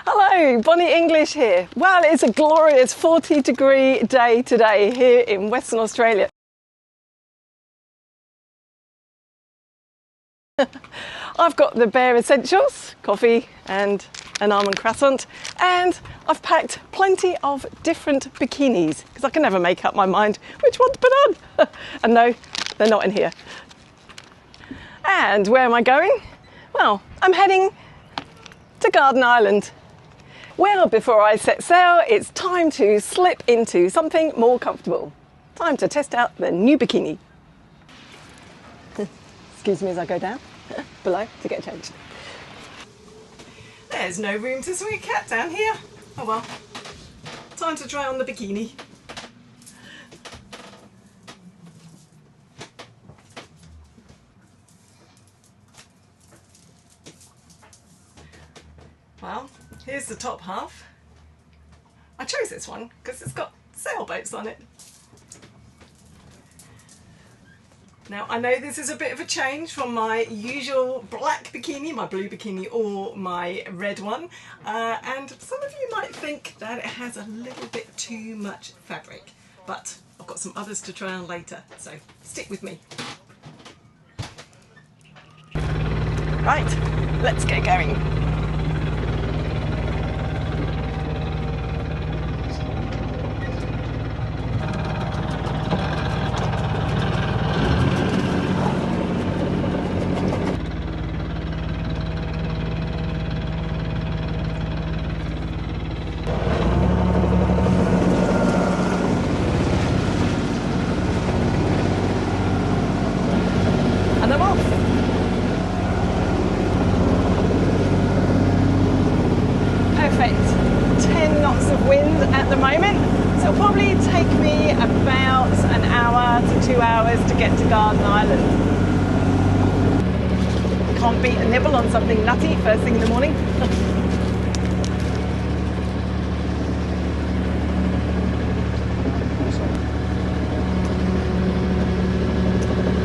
Hello, Bonnie English here. Well, it's a glorious 40-degree day today here in Western Australia. I've got the bare essentials, coffee and an almond croissant, and I've packed plenty of different bikinis because I can never make up my mind which one to put on. And no, they're not in here. And where am I going? Well, I'm heading to Garden Island. Well, before I set sail, it's time to slip into something more comfortable. Time to test out the new bikini. Excuse me as I go down below to get changed. There's no room to swing a cat down here. Oh well, time to try on the bikini. Well, here's the top half. I chose this one because it's got sailboats on it. Now, I know this is a bit of a change from my usual black bikini, my blue bikini or my red one, and some of you might think that it has a little bit too much fabric, but I've got some others to try on later, so stick with me. Right, let's get going. Perfect. 10 knots of wind at the moment, so it'll probably take me about an hour to 2 hours to get to Garden Island. Can't beat a nibble on something nutty first thing in the morning.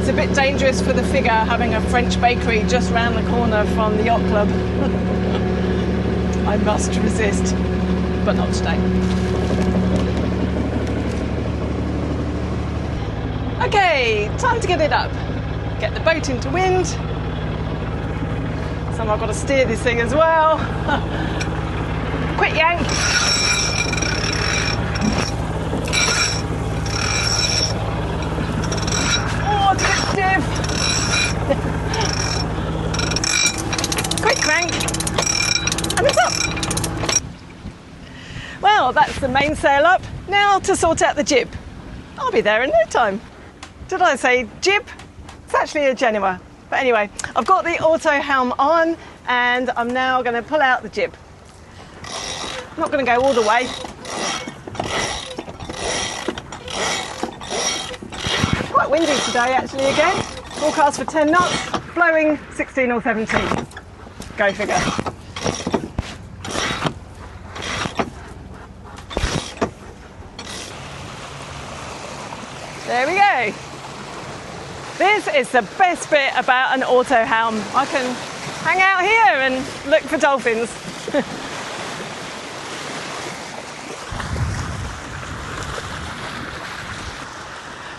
It's a bit dangerous for the figure having a French bakery just round the corner from the yacht club. I must resist, but not today. Okay, time to get it up. Get the boat into wind. So I've got to steer this thing as well. Quick yank. Oh, it's a bit stiff. Quick crank. And it's up. Well, that's the mainsail up. Now to sort out the jib. I'll be there in no time. Did I say jib? It's actually a Genoa. But anyway, I've got the auto helm on and I'm now going to pull out the jib. I'm not going to go all the way. Quite windy today actually again. Forecast for 10 knots, blowing 16 or 17. Go figure. There we go. This is the best bit about an auto helm. I can hang out here and look for dolphins.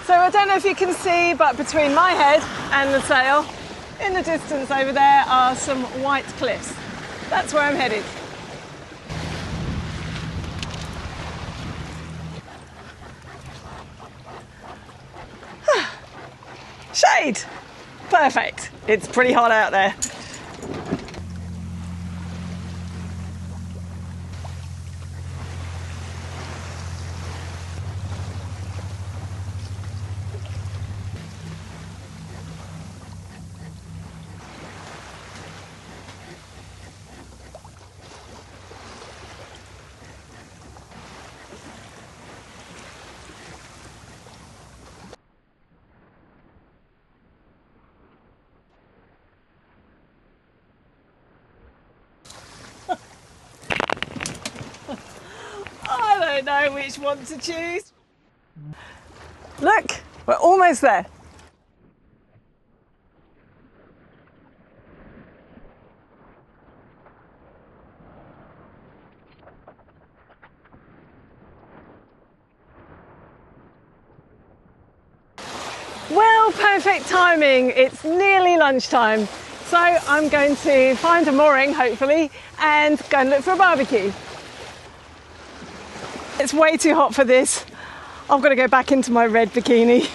So I don't know if you can see, but between my head and the sail, in the distance over there are some white cliffs. That's where I'm headed. Shade! Perfect. It's pretty hot out there. I don't know which one to choose. Look, we're almost there. Well, perfect timing. It's nearly lunchtime. So I'm going to find a mooring, hopefully, and go and look for a barbecue. It's way too hot for this. I've got to go back into my red bikini.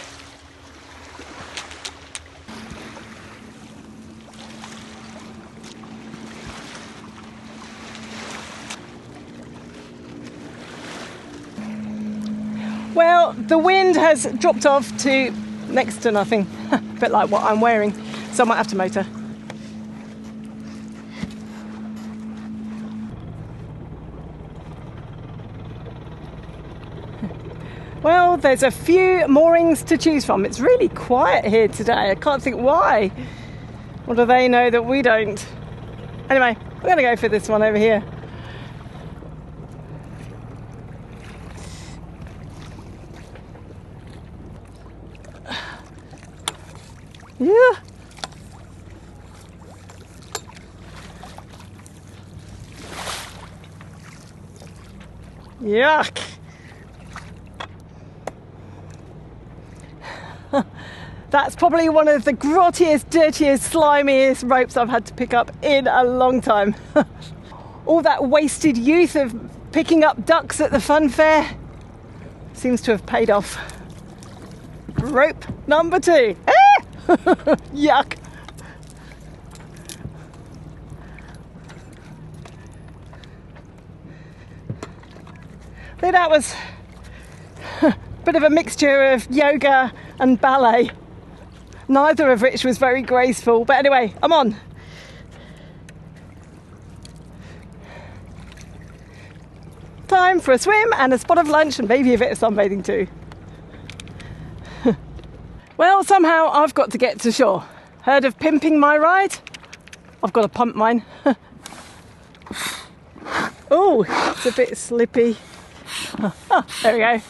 Well, the wind has dropped off to next to nothing, a bit like what I'm wearing, so I might have to motor. Well, there's a few moorings to choose from. It's really quiet here today. I can't think why. What do they know that we don't? Anyway, I'm going to go for this one over here. Yeah. Yuck. That's probably one of the grottiest, dirtiest, slimiest ropes I've had to pick up in a long time. All that wasted youth of picking up ducks at the fun fair seems to have paid off. Rope number 2. Yuck. I think that was a bit of a mixture of yoga and ballet, neither of which was very graceful, but anyway, I'm on. Time for a swim and a spot of lunch and maybe a bit of sunbathing too. Well, somehow I've got to get to shore. Heard of pimping my ride? I've got to pump mine. Oh, it's a bit slippy. Oh, there we go.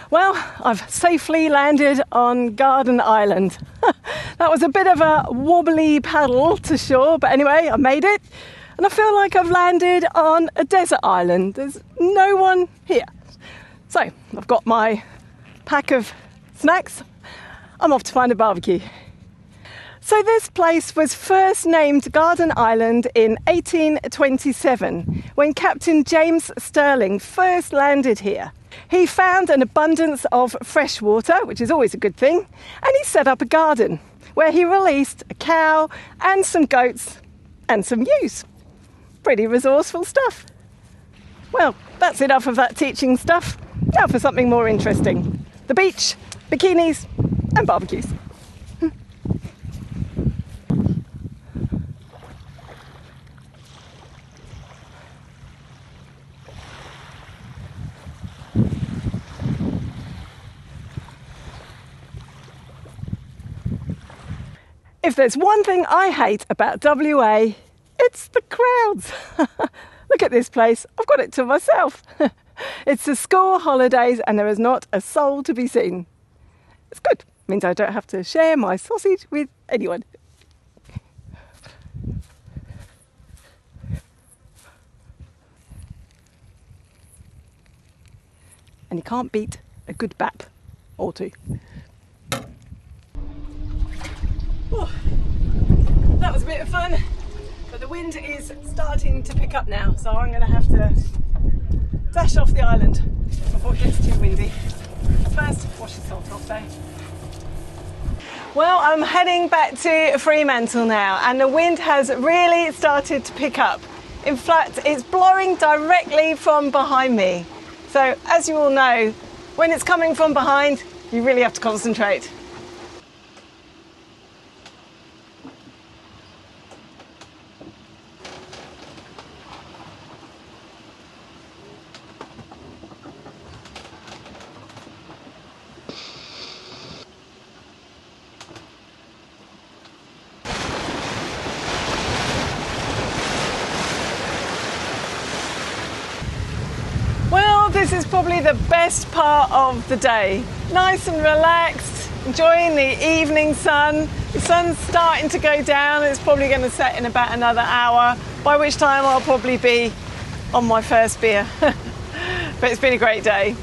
Well, I've safely landed on Garden Island. That was a bit of a wobbly paddle to shore, but anyway, I made it. And I feel like I've landed on a desert island. There's no one here. So, I've got my pack of snacks. I'm off to find a barbecue. So this place was first named Garden Island in 1827, when Captain James Stirling first landed here. He found an abundance of fresh water, which is always a good thing, and he set up a garden where he released a cow and some goats and some ewes. Pretty resourceful stuff. Well, that's enough of that teaching stuff. Now for something more interesting. The beach, bikinis and barbecues. If there's one thing I hate about WA, it's the crowds. Look at this place. I've got it to myself. It's the school holidays and there is not a soul to be seen. It's good. It means I don't have to share my sausage with anyone. And you can't beat a good bap or two. Oh, that was a bit of fun, but the wind is starting to pick up now, so I'm going to have to dash off the island before it gets too windy. First, wash the salt off though. Well, I'm heading back to Fremantle now, and the wind has really started to pick up. In fact, it's blowing directly from behind me. So, as you all know, when it's coming from behind, you really have to concentrate. is probably the best part of the day. Nice and relaxed, enjoying the evening sun. The sun's starting to go down. It's probably going to set in about another hour, by which time I'll probably be on my first beer. But it's been a great day.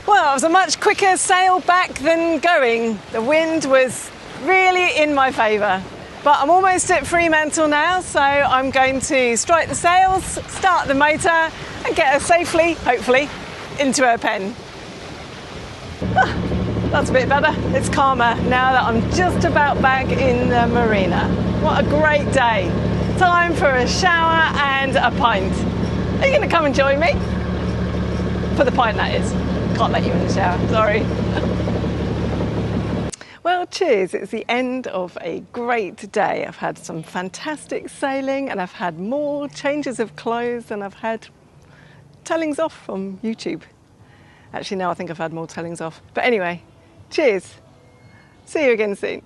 Well, it was a much quicker sail back than going. The wind was really in my favour. But I'm almost at Fremantle now, so I'm going to strike the sails, start the motor and get her safely, hopefully, into her pen. That's a bit better. It's calmer now that I'm just about back in the marina. What a great day. Time for a shower and a pint. Are you going to come and join me? For the pint, that is. Can't let you in the shower, sorry. Well, cheers. It's the end of a great day. I've had some fantastic sailing and I've had more changes of clothes than I've had tellings off from YouTube. Actually, no, I think I've had more tellings off. But anyway, cheers. See you again soon.